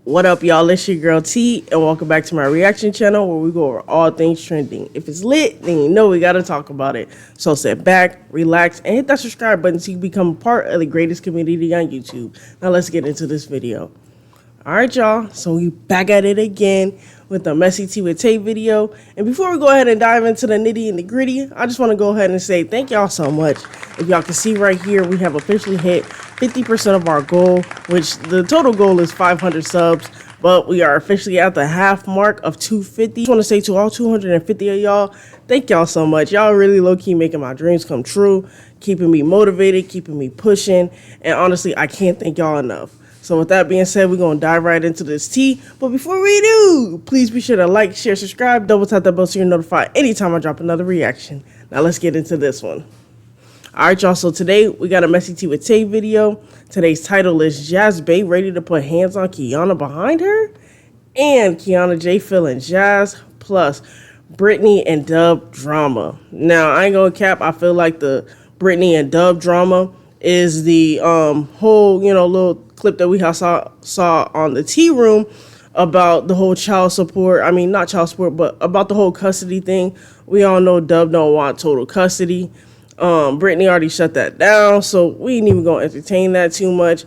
What up, y'all? It's your girl T, and welcome back to my reaction channel where we go over all things trending. If it's lit, then you know we gotta talk about it. So sit back, relax, and hit that subscribe button so you become a part of the greatest community on YouTube. Now let's get into this video. Alright, y'all, so we back at it again with the Messy Tea with Tay video. And before we go ahead and dive into the nitty and the gritty, I just want to go ahead and say thank y'all so much. If y'all can see right here, we have officially hit 50% of our goal, which the total goal is 500 subs. But we are officially at the half mark of 250. I just want to say to all 250 of y'all, thank y'all so much. Y'all really low-key making my dreams come true, keeping me motivated, keeping me pushing. And honestly, I can't thank y'all enough. So with that being said, we're going to dive right into this tea. But before we do, please be sure to like, share, subscribe, double tap that bell so you're notified anytime I drop another reaction. Now let's get into this one. Alright, y'all, so today we got a Messy Tea with Tay video. Today's title is Jazz Bay ready to put hands on Kianna behind her? And Kianna J feeling Jazz plus Brittany and Dub drama. Now, I ain't gonna cap, I feel like the Brittany and Dub drama is the whole, little clip that we saw on the tea room about the whole child support. I mean, not child support, but about the whole custody thing. We all know Dub don't want total custody. Brittany already shut that down, so we ain't even gonna entertain that too much.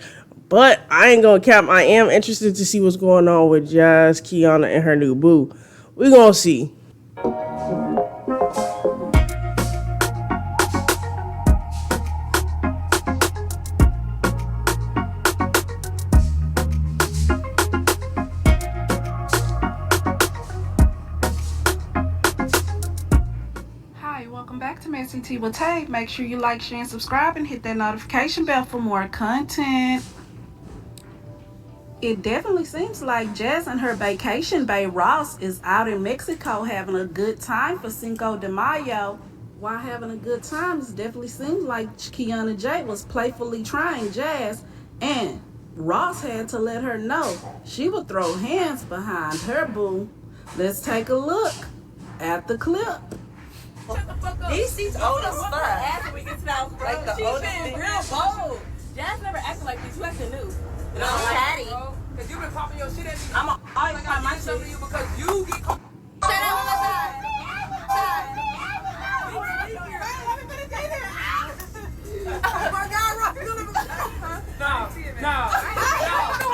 But I ain't gonna cap, I am interested to see what's going on with Jazz, Kianna, and her new boo. We gonna see. Welcome back to Messy Tea with Tay. Make sure you like, share, and subscribe, and hit that notification bell for more content. It definitely seems like Jazz and her vacation bae Ross is out in Mexico having a good time for Cinco de Mayo. While having a good time, it definitely seems like Kianna J was playfully trying Jazz, and Ross had to let her know she would throw hands behind her boo. Let's take a look at the clip. These seats old as fuck. After we get to that, like the oldest thing. Real bold. Jazz never acted like this. You acting new. No, Patty. Because you been popping your shit at me. I'm always I my shit to you because you get caught. Oh my God, Rock, you never. No.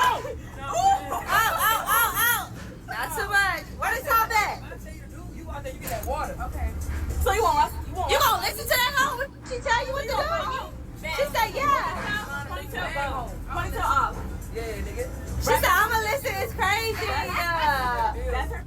Oh. Not too much. Where they stop at? I'm tell you to do. You out there, you get that water. Okay. So you gonna listen to that hoe? She tell you what to do? She said yeah. Ponytail off. Yeah, nigga. She said I'ma listen. It's crazy. That's her.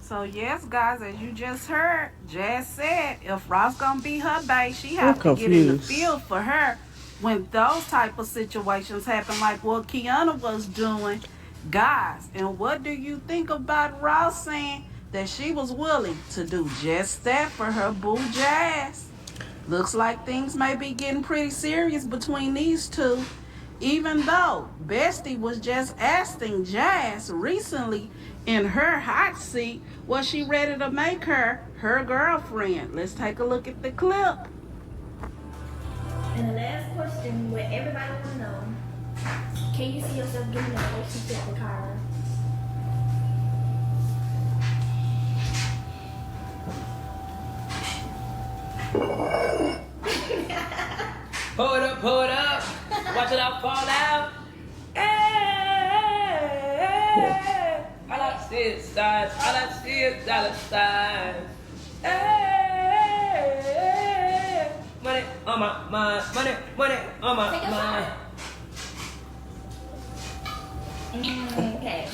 So yes, guys, as you just heard, Jazz said if Ross gonna be her bae, she have to get in the field for her when those type of situations happen, like what Kianna was doing. Guys, and what do you think about Ross saying that she was willing to do just that for her boo Jazz? Looks like things may be getting pretty serious between these two, even though Bestie was just asking Jazz recently in her hot seat was she ready to make her girlfriend. Let's take a look at the clip. And the last question, what everybody want to know, can you see yourself getting in a relationship with Kyra? Hold up. Watch it all fall out. Hey. All I see is stars. All I see is dollar signs. Hey. Money on my mind. Money on my mind. Okay.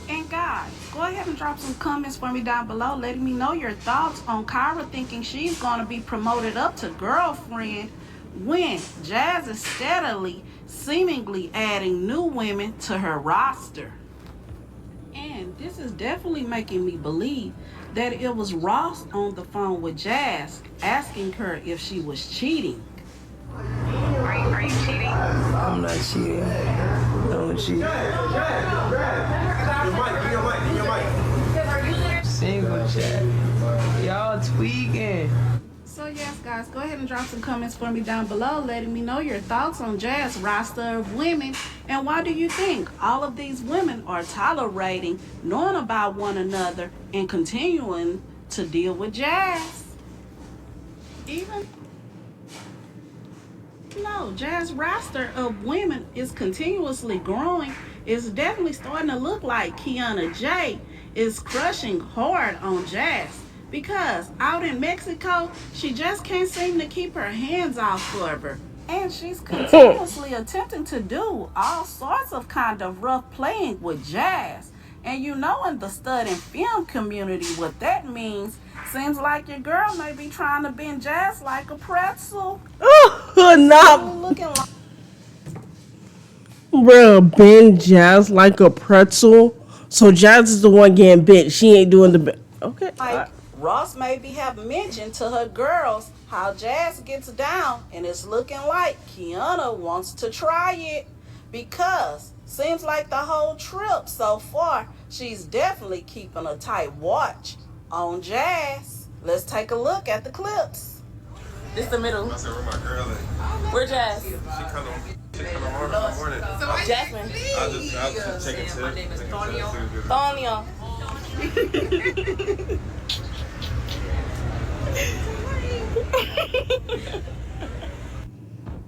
And guys, go ahead and drop some comments for me down below letting me know your thoughts on Kyra thinking she's going to be promoted up to girlfriend when Jazz is steadily, seemingly adding new women to her roster. And this is definitely making me believe that it was Ross on the phone with Jazz asking her if she was cheating. Are you cheating? I'm not cheating. Don't cheat. Single chat. Y'all tweaking. So yes, guys, go ahead and drop some comments for me down below, letting me know your thoughts on Jazz roster of women, and why do you think all of these women are tolerating, knowing about one another, and continuing to deal with Jazz? Even no, Jazz roster of women is continuously growing. It's definitely starting to look like Kianna J is crushing hard on Jazz. Because out in Mexico, she just can't seem to keep her hands off of her. And she's continuously attempting to do all sorts of kind of rough playing with Jazz. And you know, in the stud and film community, what that means, seems like your girl may be trying to bend Jazz like a pretzel. Not Looking like bro, bend Jazz like a pretzel. So Jazz is the one getting bent. She ain't doing the bit. Okay. Ross maybe have mentioned to her girls how Jazz gets down, and it's looking like Kianna wants to try it, because seems like the whole trip so far she's definitely keeping a tight watch on Jazz. Let's take a look at the clips. This the middle. I said, where my girl at? Where Jazz? She come on in the morning. Jasmine. I was just taking tips. My name is Tonio.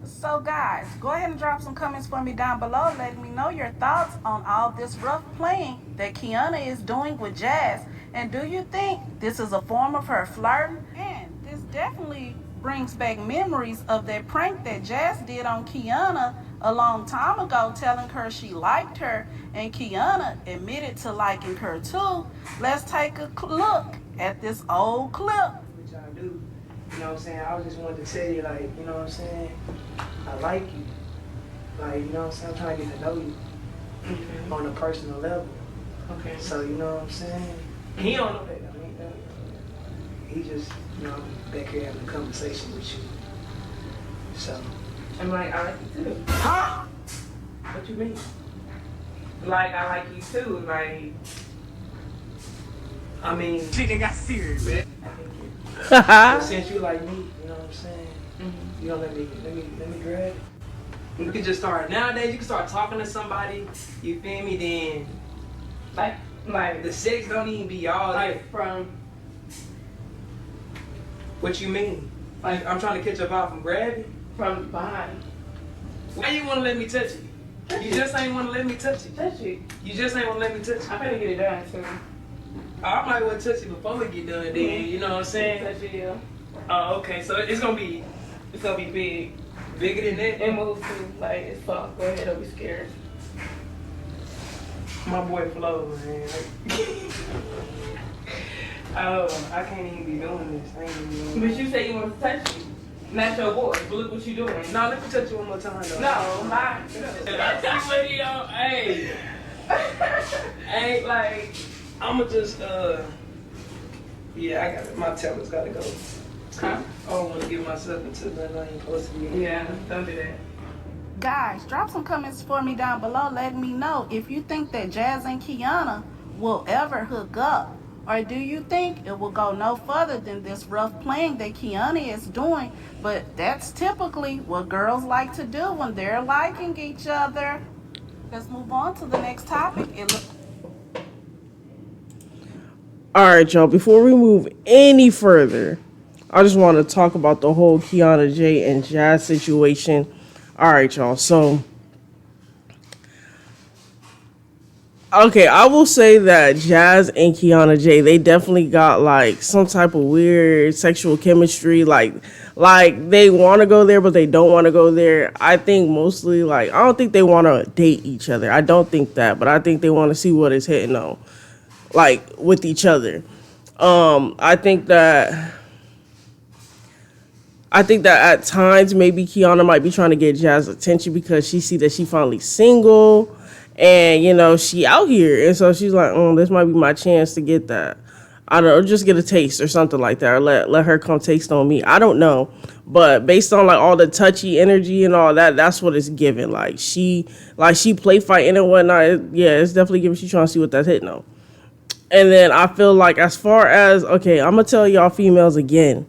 So guys, go ahead and drop some comments for me down below, letting me know your thoughts on all this rough playing that Kianna is doing with Jazz. And do you think this is a form of her flirting? And this definitely brings back memories of that prank that Jazz did on Kianna a long time ago, telling her she liked her, and Kianna admitted to liking her too. Let's take a look at this old clip. What y'all do? You know what I'm saying? I just wanted to tell you, like, you know what I'm saying? I like you. Like, you know what I'm saying? I'm trying to get to know you on a personal level. Okay. So, you know what I'm saying? He don't know that. He just, you know, back here having a conversation with you. So. I'm like, I like you too. Huh? What you mean? Like, I like you too. Like, I mean, she done got serious, man. since you like me, you know what I'm saying? You don't let me grab it. You can just start, nowadays you can start talking to somebody, you feel me, then, like the sex don't even be all Like from, what you mean? Like, I'm trying to catch up out from grabbing? from behind. Why you wanna let me touch you? You just ain't wanna let me touch you. Touch you. You just ain't wanna let me touch you. I'm gonna get it done too. I might want to touch you before we get done then, you know what I'm saying? Touch you, yeah. Oh, okay, so it's gonna be big. Bigger than that? It moves too. Like, it's soft. Go ahead, don't be scared. My boy Flo, man. Oh, I can't even be doing this. I ain't even doing But this. you say you want to touch me. Not your boy, but look what you doing. No, let me touch you one more time, though. No, mine. I see what he on. Hey. Ain't like, I'ma just, yeah, I got it. My teller's gotta go. Huh? I don't wanna get myself into nothing I ain't supposed to be in. Yeah, don't do that. Guys, drop some comments for me down below, letting me know if you think that Jazz and Kianna will ever hook up. Or do you think it will go no further than this rough playing that Kianna is doing? But that's typically what girls like to do when they're liking each other. Let's move on to the next topic. All right, y'all. Before we move any further, I just want to talk about the whole Kianna J and Jazz situation. All right, y'all. So, okay, I will say that Jazz and Kianna J, they definitely got like some type of weird sexual chemistry. Like they want to go there, but they don't want to go there. I think mostly I don't think they want to date each other. I don't think that, but I think they want to see what is hitting on, like with each other. I think that at times maybe Kianna might be trying to get Jazz's attention because she see that she finally single and, you know, she out here. And so she's like, this might be my chance to get that. I don't know, just get a taste or something like that. Or let her come taste on me. I don't know. But based on all the touchy energy and all that, that's what it's giving. She play fighting and whatnot. It's definitely giving. She's trying to see what that's hitting on. And then I feel like as far as, okay, I'm going to tell y'all females again.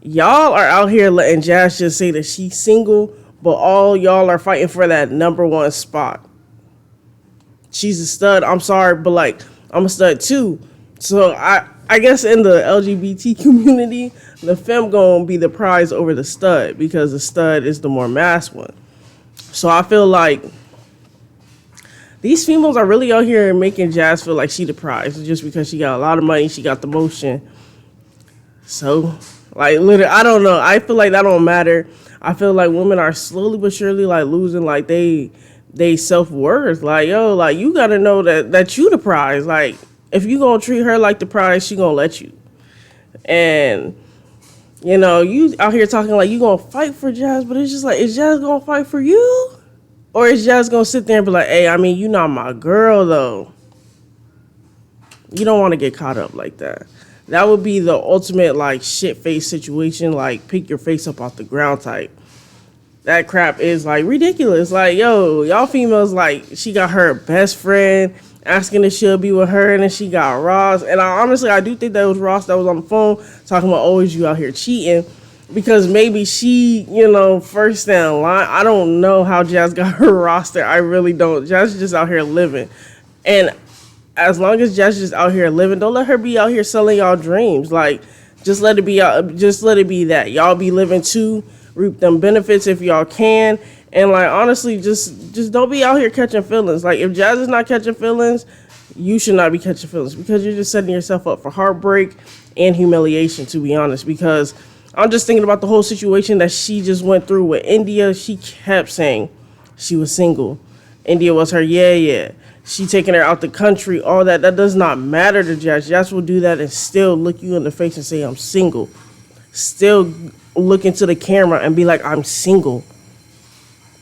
Y'all are out here letting Jazz just say that she's single, but all y'all are fighting for that number one spot. She's a stud. I'm sorry, but like I'm a stud too. So I guess in the LGBT community, the femme gonna be the prize over the stud because the stud is the more mass one. So I feel like these females are really out here making Jazz feel like she the prize just because she got a lot of money, she got the motion. So, like, literally, I don't know. I feel like that don't matter. I feel like women are slowly but surely like losing like they self-worth. Like, yo, like you gotta know that you the prize. Like, if you gonna treat her like the prize, she gonna let you. And you know, you out here talking like you gonna fight for Jazz, but it's just like, is Jazz gonna fight for you? Or is Jazz gonna sit there and be like, hey, I mean, you not my girl though. You don't want to get caught up like that. That would be the ultimate like shit face situation, like pick your face up off the ground type. That crap is like ridiculous. Like, yo, y'all females, like, she got her best friend asking if she'll be with her, and then she got Ross. And I do think that was Ross that was on the phone talking about, oh, is you out here cheating? Because maybe she, you know, first in line. I don't know how Jazz got her roster. I really don't. Jazz is just out here living. And as long as Jazz is just out here living, don't let her be out here selling y'all dreams. Like, just let it be out. Just let it be that y'all be living too. Reap them benefits if y'all can. And like, honestly, just don't be out here catching feelings. Like, if Jazz is not catching feelings, you should not be catching feelings, because you're just setting yourself up for heartbreak and humiliation, to be honest. Because I'm just thinking about the whole situation that she just went through with India. She kept saying she was single. India was her yeah. She taking her out the country, all that. That does not matter to Jazz. Jazz will do that and still look you in the face and say, I'm single. Still look into the camera and be like, I'm single.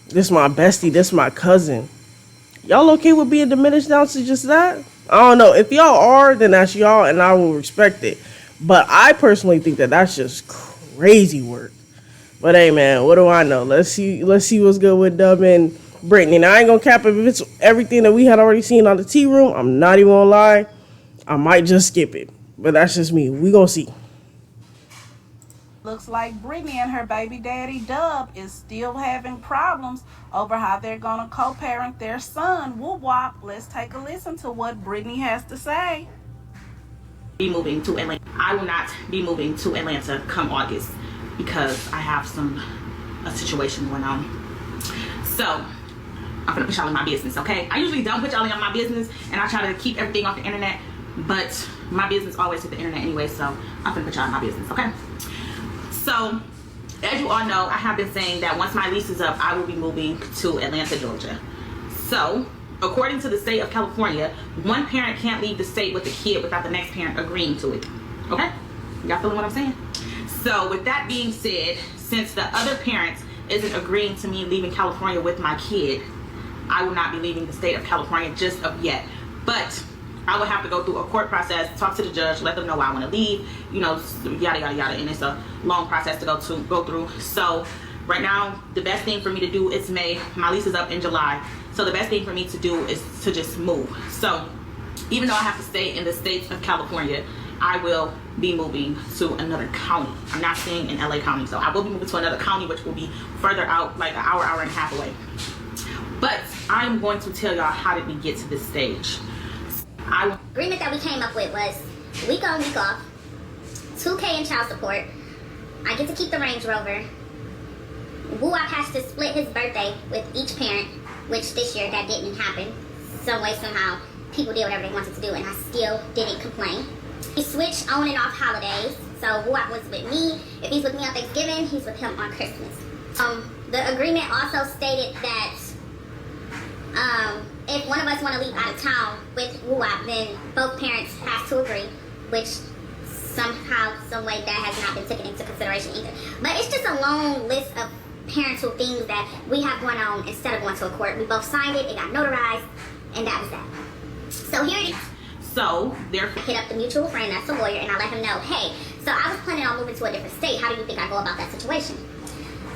This my bestie. This my cousin. Y'all okay with being diminished down to just that? I don't know. If y'all are, then that's y'all, and I will respect it. But I personally think that that's just crazy work. But hey, man, what do I know? Let's see what's good with Dub and Brittany. Now, I ain't gonna cap if it's everything that we had already seen on the tea room. I'm not even gonna lie. I might just skip it. But that's just me. We gonna see. Looks like Brittany and her baby daddy Dub is still having problems over how they're gonna co-parent their son. Whoop wop. Let's take a listen to what Brittany has to say. Be moving to Atlanta. I will not be moving to Atlanta come August because I have a situation going on. So I'm gonna put y'all in my business, okay? I usually don't put y'all in my business, and I try to keep everything off the internet, but my business always hit the internet anyway, so I'm gonna put y'all in my business, okay? So, as you all know, I have been saying that once my lease is up, I will be moving to Atlanta, Georgia. So, according to the state of California, one parent can't leave the state with the kid without the next parent agreeing to it. Okay? Y'all feeling what I'm saying? So, with that being said, since the other parent isn't agreeing to me leaving California with my kid, I will not be leaving the state of California just of yet. But I would have to go through a court process, talk to the judge, let them know why I want to leave, you know, yada yada yada, and it's a long process to go through. So right now, the best thing for me to do is May. My lease is up in July, so the best thing for me to do is to just move. So even though I have to stay in the state of California, I will be moving to another county. I'm not staying in LA County, so I will be moving to another county, which will be further out, like an hour and a half away. But I'm going to tell y'all how did we get to this stage. Agreement that we came up with was week on, week off, $2K in child support. I get to keep the Range Rover. Woo-Wop has to split his birthday with each parent, which this year that didn't happen. Some way, somehow, people did whatever they wanted to do, and I still didn't complain. We switched on and off holidays, so Woo-Wop was with me. If he's with me on Thanksgiving, he's with him on Christmas. The agreement also stated that if one of us want to leave out of town with Woo-Wop, then both parents have to agree, which somehow, some way, that has not been taken into consideration either. But it's just a long list of parental things that we have going on instead of going to a court. We both signed it, it got notarized, and that was that. So here it is. So therefore, hit up the mutual friend that's a lawyer, and I let him know, hey, so I was planning on moving to a different state. How do you think I go about that situation?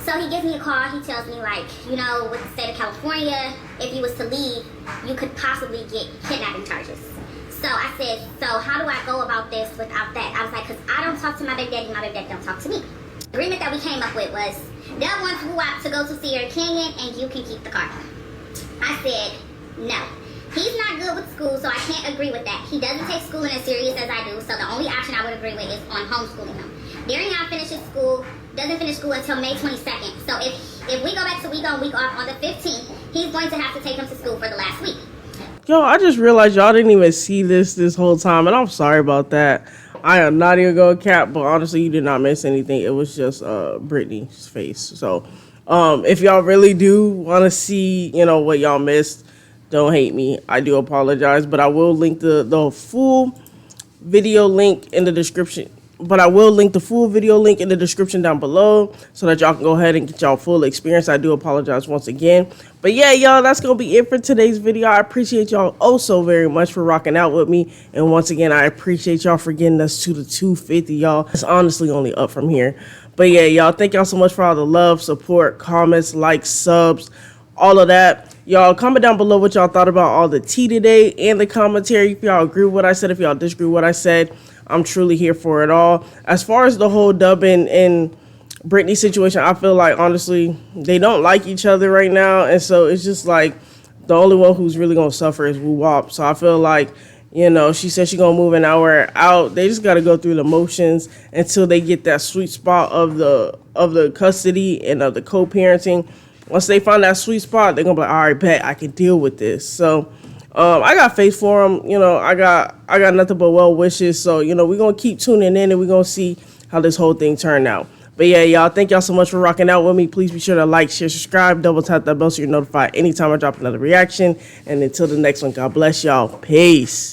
So he gives me a call. He tells me, like, you know, with the state of California, if you was to leave, you could possibly get kidnapping charges. So I said, so how do I go about this without that? I was like, because I don't talk to my baby daddy don't talk to me. agreement that we came up with was Dub wants Wuop to go to Sierra Canyon and you can keep the car. I said, no. He's not good with school, so I can't agree with that. He doesn't take schooling as serious as I do, so the only option I would agree with is on homeschooling him. Darian finishes school, doesn't finish school until May 22nd. So if we go back to week on, week off on the 15th, he's going to have to take him to school for the last week. Yo, I just realized y'all didn't even see this whole time, and I'm sorry about that. I am not even going to cap, but honestly, you did not miss anything. It was just Brittany's face. So if y'all really do want to see, what y'all missed, don't hate me. I do apologize, but I will link the full video link in the description. But I will link the full video link in the description down below so that y'all can go ahead and get y'all full experience. I do apologize once again. But yeah, y'all, that's going to be it for today's video. I appreciate y'all oh so very much for rocking out with me. And once again, I appreciate y'all for getting us to the 250, y'all. It's honestly only up from here. But yeah, y'all, thank y'all so much for all the love, support, comments, likes, subs, all of that. Y'all comment down below what y'all thought about all the tea today and the commentary. If y'all agree with what I said, if y'all disagree with what I said, I'm truly here for it all. As far as the whole Dub and Brittany situation, I feel like, honestly, they don't like each other right now. And so it's just like the only one who's really going to suffer is Wuop. So I feel like, she said she's going to move an hour out. They just got to go through the motions until they get that sweet spot of the custody and of the co-parenting. Once they find that sweet spot, they're going to be like, all right, bet, I can deal with this. So I got faith for them. I got nothing but well wishes. So, we're going to keep tuning in and we're going to see how this whole thing turned out. But yeah, y'all, thank y'all so much for rocking out with me. Please be sure to like, share, subscribe, double tap that bell so you're notified anytime I drop another reaction. And until the next one, God bless y'all. Peace.